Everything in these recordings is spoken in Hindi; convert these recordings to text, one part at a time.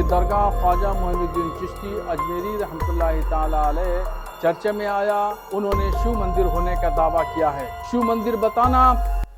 दरगाह ख्वाजा मोइनुद्दीन चिश्ती अजमेरी रहमतुल्लाहि ताला अलैह चर्चे में आया। उन्होंने शिव मंदिर होने का दावा किया है। शिव मंदिर बताना।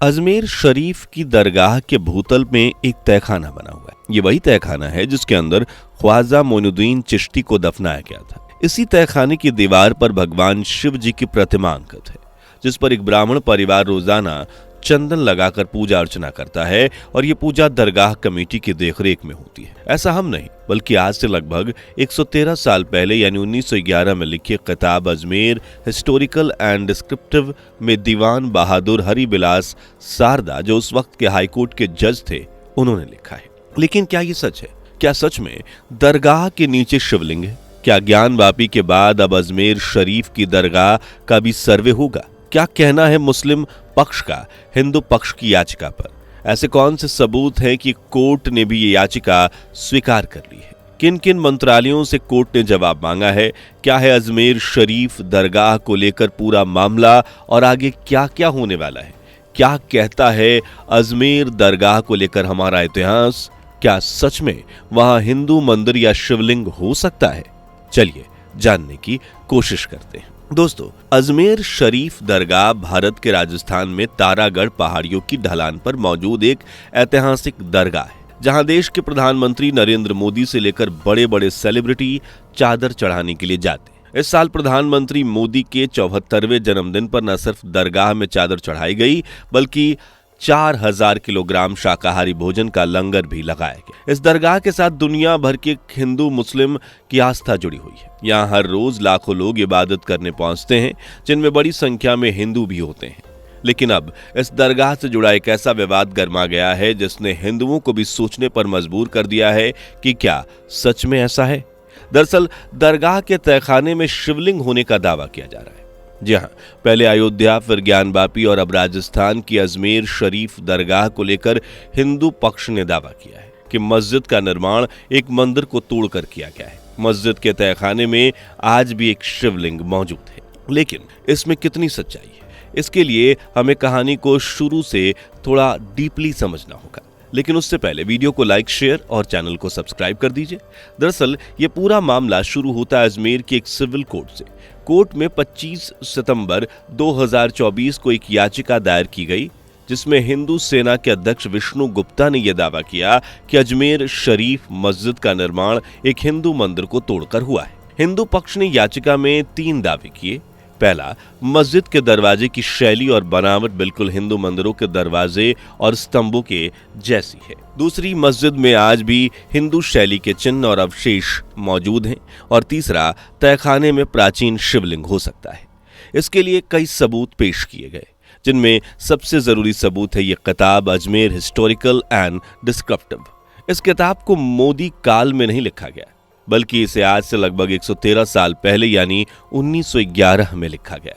अजमेर शरीफ की दरगाह के भूतल में एक तहखाना बना हुआ है। ये वही तहखाना है जिसके अंदर ख्वाजा मोइनुद्दीन चिश्ती को दफनाया गया था। इसी तहखाने की दीवार पर भगवान शिव जी की प्रतिमा अंकित है, जिस पर एक ब्राह्मण परिवार रोजाना चंदन लगाकर पूजा अर्चना करता है और ये पूजा दरगाह कमेटी की देखरेख में होती है। ऐसा हम नहीं बल्कि आज से लगभग 113 साल पहले यानी 1911 में लिखे किताब अजमेर हिस्टोरिकल एंड डिस्क्रिप्टिव में दीवान बहादुर हरि बिलास सारदा, जो उस वक्त के हाईकोर्ट के जज थे, उन्होंने लिखा है। लेकिन क्या ये सच है? क्या सच में दरगाह के नीचे शिवलिंग है? क्या ज्ञान वापी के बाद अब अजमेर शरीफ की दरगाह का भी सर्वे होगा? क्या कहना है मुस्लिम पक्ष का हिंदू पक्ष की याचिका पर? ऐसे कौन से सबूत हैं कि कोर्ट ने भी ये याचिका स्वीकार कर ली है? किन किन मंत्रालयों से कोर्ट ने जवाब मांगा है? क्या है अजमेर शरीफ दरगाह को लेकर पूरा मामला और आगे क्या क्या होने वाला है? क्या कहता है अजमेर दरगाह को लेकर हमारा इतिहास? क्या सच में वहां हिंदू मंदिर या शिवलिंग हो सकता है? चलिए जानने की कोशिश करते हैं। दोस्तों, अजमेर शरीफ दरगाह भारत के राजस्थान में तारागढ़ पहाड़ियों की ढलान पर मौजूद एक ऐतिहासिक दरगाह है, जहां देश के प्रधानमंत्री नरेंद्र मोदी से लेकर बड़े बड़े सेलिब्रिटी चादर चढ़ाने के लिए जाते हैं। इस साल प्रधानमंत्री मोदी के 74वें जन्मदिन पर न सिर्फ दरगाह में चादर चढ़ाई गई बल्कि 4000 किलोग्राम शाकाहारी भोजन का लंगर भी लगाया गया। इस दरगाह के साथ दुनिया भर के हिंदू मुस्लिम की आस्था जुड़ी हुई है। यहाँ हर रोज लाखों लोग इबादत करने पहुंचते हैं, जिनमें बड़ी संख्या में हिंदू भी होते हैं। लेकिन अब इस दरगाह से जुड़ा एक ऐसा विवाद गर्मा गया है जिसने हिंदुओं को भी सोचने पर मजबूर कर दिया है कि क्या सच में ऐसा है? दरअसल दरगाह के तहखाने में शिवलिंग होने का दावा किया जा रहा है। जी हाँ, पहले अयोध्या, फिर ज्ञान वापी और अब राजस्थान की अजमेर शरीफ दरगाह को लेकर हिंदू पक्ष ने दावा किया है कि मस्जिद का निर्माण एक मंदिर को तोड़कर किया गया है। मस्जिद के तहखाने में आज भी एक शिवलिंग मौजूद है, लेकिन इसमें कितनी सच्चाई है, इसके लिए हमें कहानी को शुरू से थोड़ा डीपली समझना होगा। लेकिन उससे पहले वीडियो को लाइक, शेयर और चैनल को सब्सक्राइब कर दीजिए। दरअसल ये पूरा मामला शुरू होता है अजमेर के एक सिविल कोर्ट से। कोर्ट में 25 सितंबर 2024 को एक याचिका दायर की गई, जिसमें हिंदू सेना के अध्यक्ष विष्णु गुप्ता ने यह दावा किया कि अजमेर शरीफ मस्जिद का निर्माण एक हिंदू मंदिर को तोड़कर हुआ है। हिंदू पक्ष ने याचिका में 3 दावे किए। पहला, मस्जिद के दरवाजे की शैली और बनावट बिल्कुल हिंदू मंदिरों के दरवाजे और स्तंभों के जैसी है। दूसरी, मस्जिद में आज भी हिंदू शैली के चिन्ह और अवशेष मौजूद हैं। और तीसरा, तहखाने में प्राचीन शिवलिंग हो सकता है। इसके लिए कई सबूत पेश किए गए, जिनमें सबसे जरूरी सबूत है ये किताब अजमेर हिस्टोरिकल एंड डिस्क्रिप्टिव। इस किताब को मोदी काल में नहीं लिखा गया, बल्कि इसे आज से लगभग 113 साल पहले यानी 1911 में लिखा गया।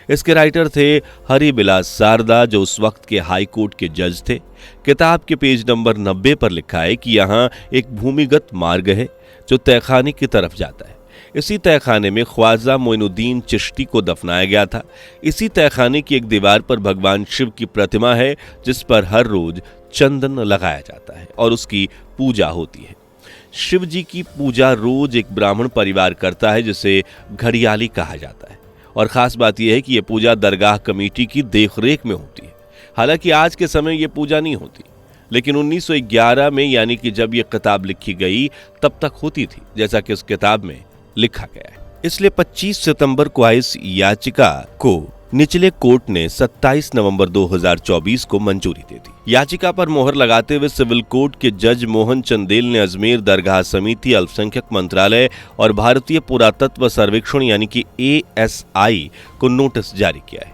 इसके राइटर थे हरि बिलास सारदा, जो उस वक्त के हाई कोर्ट के जज थे। किताब के पेज नंबर 90 पर लिखा है कि यहाँ एक भूमिगत मार्ग है जो तहखाने की तरफ जाता है। इसी तहखाने में ख्वाजा मोइनुद्दीन चिश्ती को दफनाया गया था। इसी तहखाने की एक दीवार पर भगवान शिव की प्रतिमा है, जिस पर हर रोज चंदन लगाया जाता है और उसकी पूजा होती है। शिव जी की पूजा रोज एक ब्राह्मण परिवार करता है, जिसे घड़ियाली कहा जाता है। और खास बात यह है कि यह पूजा दरगाह कमेटी की देखरेख में होती है। हालांकि आज के समय यह पूजा नहीं होती, लेकिन 1911 में यानी कि जब यह किताब लिखी गई तब तक होती थी, जैसा कि उस किताब में लिखा गया है। इसलिए 25 सितंबर को आई इस याचिका को निचले कोर्ट ने 27 नवंबर 2024 को मंजूरी दे दी। याचिका पर मोहर लगाते हुए सिविल कोर्ट के जज मोहन चंदेल ने अजमेर दरगाह समिति, अल्पसंख्यक मंत्रालय और भारतीय पुरातत्व सर्वेक्षण यानी कि ASI को नोटिस जारी किया है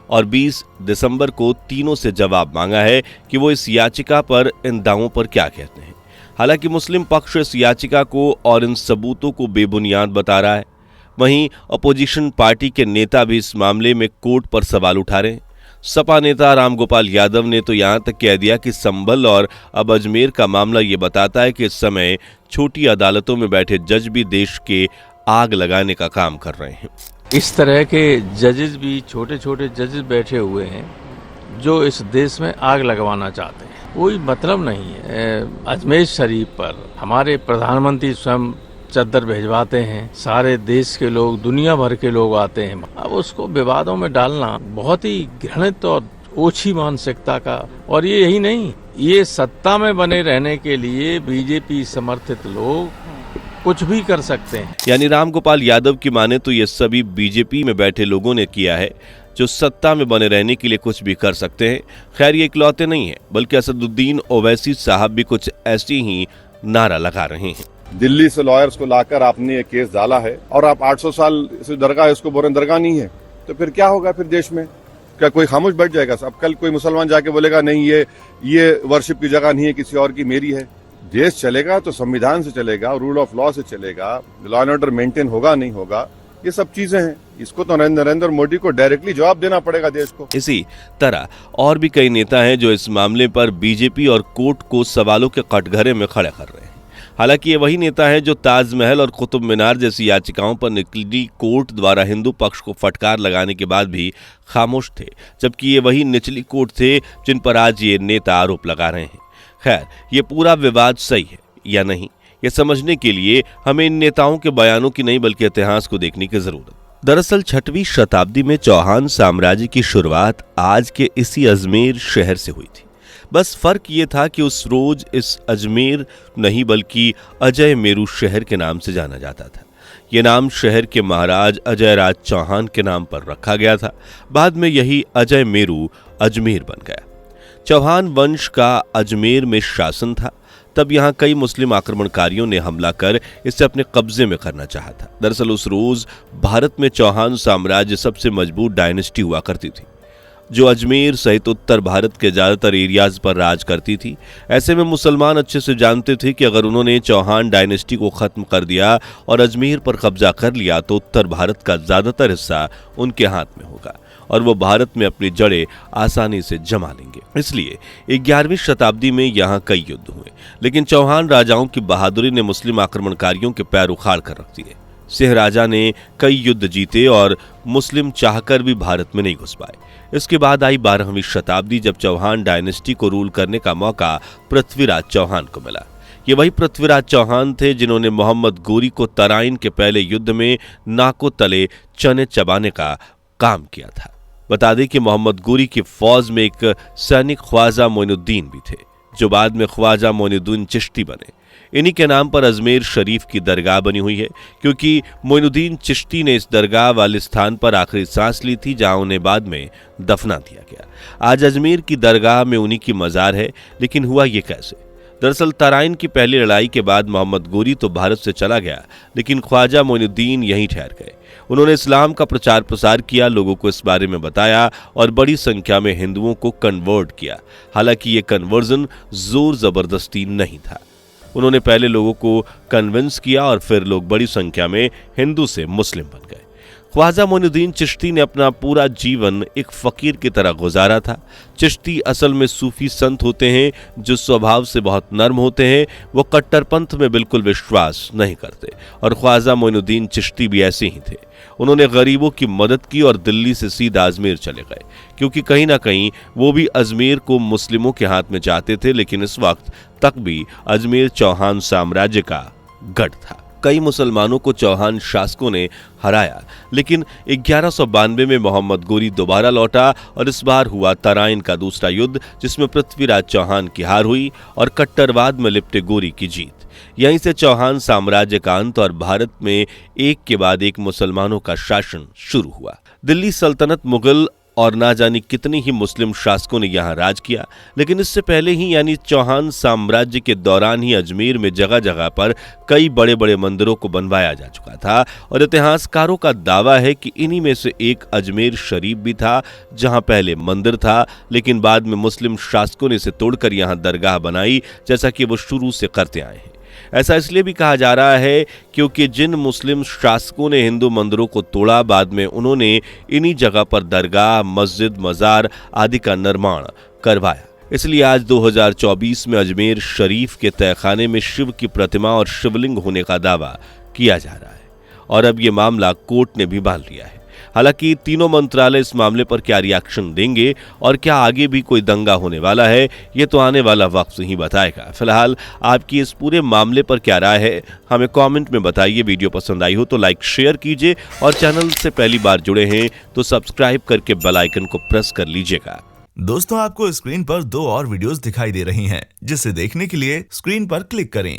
और 20 दिसंबर को तीनों से जवाब मांगा है कि वो इस याचिका पर इन दावों पर क्या कहते हैं। हालांकि मुस्लिम पक्ष इस याचिका को और इन सबूतों को बेबुनियाद बता रहा है। वहीं अपोजिशन पार्टी के नेता भी इस मामले में कोर्ट पर सवाल उठा रहे हैं। सपा नेता रामगोपाल यादव ने तो यहां तक कह दिया कि संभल और अब अजमेर का मामला ये बताता है कि इस समय छोटी अदालतों में बैठे जज भी देश के आग लगाने का काम कर रहे हैं। इस तरह के जजेस भी, छोटे छोटे जजेस बैठे हुए हैं जो इस देश में आग लगवाना चाहते हैं। कोई मतलब नहीं है। अजमेर शरीफ पर हमारे प्रधानमंत्री स्वयं चद्दर भिजवाते हैं, सारे देश के लोग, दुनिया भर के लोग आते हैं। अब उसको विवादों में डालना बहुत ही घृणित और ओछी मानसिकता का, और ये यही नहीं, ये सत्ता में बने रहने के लिए बीजेपी समर्थित लोग कुछ भी कर सकते हैं। यानी रामगोपाल यादव की माने तो ये सभी बीजेपी में बैठे लोगों ने किया है जो सत्ता में बने रहने के लिए कुछ भी कर सकते हैं। खैर ये इकलौते नहीं है, बल्कि असदुद्दीन ओवैसी साहब भी कुछ ऐसी ही नारा लगा रहे हैं। दिल्ली से लॉयर्स को लाकर आपने ये केस डाला है और आप 800 साल से दरगाह, इसको बोल रहे दरगाह नहीं है, तो फिर क्या होगा फिर देश में? क्या कोई खामोश बैठ जाएगा? अब कल कोई मुसलमान जाके बोलेगा नहीं ये वर्शिप की जगह नहीं है, किसी और की, मेरी है। देश चलेगा तो संविधान से चलेगा, रूल ऑफ लॉ से चलेगा, लॉ एंड ऑर्डर मेंटेन होगा नहीं होगा, ये सब चीजें हैं। इसको तो नरेंद्र मोदी को डायरेक्टली जवाब देना पड़ेगा देश को। इसी तरह और भी कई नेता हैं जो इस मामले पर बीजेपी और कोर्ट को सवालों के कटघरे में खड़े कर रहे हैं। हालांकि ये वही नेता हैं जो ताजमहल और कुतुब मीनार जैसी याचिकाओं पर निकली कोर्ट द्वारा हिंदू पक्ष को फटकार लगाने के बाद भी खामोश थे, जबकि ये वही निचली कोर्ट थे जिन पर आज ये नेता आरोप लगा रहे हैं। खैर ये पूरा विवाद सही है या नहीं, ये समझने के लिए हमें इन नेताओं के बयानों की नहीं बल्कि इतिहास को देखने की जरूरत। दरअसल 6वीं शताब्दी में चौहान साम्राज्य की शुरुआत आज के इसी अजमेर शहर से हुई थी। बस फर्क ये था कि उस रोज इस अजमेर नहीं बल्कि अजय मेरू शहर के नाम से जाना जाता था। ये नाम शहर के महाराज अजय राज चौहान के नाम पर रखा गया था। बाद में यही अजय मेरू अजमेर बन गया। चौहान वंश का अजमेर में शासन था। तब यहाँ कई मुस्लिम आक्रमणकारियों ने हमला कर इसे अपने कब्जे में करना चाहा था। दरअसल उस रोज भारत में चौहान साम्राज्य सबसे मजबूत डायनेस्टी हुआ करती थी, जो अजमेर सहित उत्तर भारत के ज्यादातर एरियाज पर राज करती थी। ऐसे में मुसलमान अच्छे से जानते थे कि अगर उन्होंने चौहान डायनेस्टी को खत्म कर दिया और अजमेर पर कब्जा कर लिया तो उत्तर भारत का ज्यादातर हिस्सा उनके हाथ में होगा और वो भारत में अपनी जड़ें आसानी से जमा लेंगे। इसलिए 11वीं शताब्दी में यहाँ कई युद्ध हुए, लेकिन चौहान राजाओं की बहादुरी ने मुस्लिम आक्रमणकारियों के पैर उखाड़ कर रख दिए। सिंह राजा ने कई युद्ध जीते और मुस्लिम चाहकर भी भारत में नहीं घुस पाए। इसके बाद आई 12वीं शताब्दी, जब चौहान डायनेस्टी को रूल करने का मौका पृथ्वीराज चौहान को मिला। ये वही पृथ्वीराज चौहान थे जिन्होंने मोहम्मद गोरी को तराइन के पहले युद्ध में नाकों तले चने चबाने का काम किया था। बता दें कि मोहम्मद गोरी की फौज में एक सैनिक ख्वाजा मोइनुद्दीन भी थे, जो बाद में ख्वाजा मोइनुद्दीन चिश्ती बने। इन्हीं के नाम पर अजमेर शरीफ की दरगाह बनी हुई है, क्योंकि मोइनुद्दीन चिश्ती ने इस दरगाह वाले स्थान पर आखिरी सांस ली थी, जहां उन्हें बाद में दफना दिया गया। आज अजमेर की दरगाह में उन्हीं की मजार है। लेकिन हुआ ये कैसे? दरअसल तराइन की पहली लड़ाई के बाद मोहम्मद गोरी तो भारत से चला गया, लेकिन ख्वाजा मोइनुद्दीन यहीं ठहर गए। उन्होंने इस्लाम का प्रचार प्रसार किया, लोगों को इस बारे में बताया और बड़ी संख्या में हिंदुओं को कन्वर्ट किया। हालांकि ये कन्वर्जन जोर जबरदस्ती नहीं था। उन्होंने पहले लोगों को कन्विंस किया और फिर लोग बड़ी संख्या में हिंदू से मुस्लिम बन गए। ख्वाजा मोइनुद्दीन चिश्ती ने अपना पूरा जीवन एक फकीर की तरह गुजारा था। चिश्ती असल में सूफी संत होते हैं जो स्वभाव से बहुत नर्म होते हैं। वो कट्टरपंथ में बिल्कुल विश्वास नहीं करते और ख्वाजा मोइनुद्दीन चिश्ती भी ऐसे ही थे। उन्होंने गरीबों की मदद की और दिल्ली से सीधा अजमेर चले गए, क्योंकि कहीं ना कहीं वो भी अजमेर को मुस्लिमों के हाथ में चाहते थे। लेकिन इस वक्त तक भी अजमेर चौहान साम्राज्य का गढ़ था। कई मुसलमानों को चौहान शासकों ने हराया, लेकिन 1192 में मोहम्मद गोरी दोबारा लौटा और इस बार हुआ तराइन का दूसरा युद्ध, जिसमें पृथ्वीराज चौहान की हार हुई और कट्टरवाद में लिपटे गोरी की जीत। यहीं से चौहान साम्राज्य का अंत और भारत में एक के बाद एक मुसलमानों का शासन शुरू हुआ। दिल्ली सल्तनत, मुगल और ना जाने कितने ही मुस्लिम शासकों ने यहाँ राज किया। लेकिन इससे पहले ही यानी चौहान साम्राज्य के दौरान ही अजमेर में जगह जगह पर कई बड़े बड़े मंदिरों को बनवाया जा चुका था और इतिहासकारों का दावा है कि इन्हीं में से एक अजमेर शरीफ भी था, जहाँ पहले मंदिर था, लेकिन बाद में मुस्लिम शासकों ने इसे तोड़कर यहाँ दरगाह बनाई, जैसा कि वो शुरू से करते आए हैं। ऐसा इसलिए भी कहा जा रहा है क्योंकि जिन मुस्लिम शासकों ने हिंदू मंदिरों को तोड़ा, बाद में उन्होंने इन्हीं जगह पर दरगाह, मस्जिद, मजार आदि का निर्माण करवाया। इसलिए आज 2024 में अजमेर शरीफ के तहखाने में शिव की प्रतिमा और शिवलिंग होने का दावा किया जा रहा है और अब ये मामला कोर्ट ने भी मान लिया है। हालांकि तीनों मंत्रालय इस मामले पर क्या रिएक्शन देंगे और क्या आगे भी कोई दंगा होने वाला है, ये तो आने वाला वक्त ही बताएगा। फिलहाल आपकी इस पूरे मामले पर क्या राय है, हमें कमेंट में बताइए। वीडियो पसंद आई हो तो लाइक शेयर कीजिए और चैनल से पहली बार जुड़े हैं तो सब्सक्राइब करके बेल आइकन को प्रेस कर लीजिएगा। दोस्तों, आपको स्क्रीन पर 2 और वीडियोस दिखाई दे रही हैं, जिसे देखने के लिए स्क्रीन पर क्लिक करें।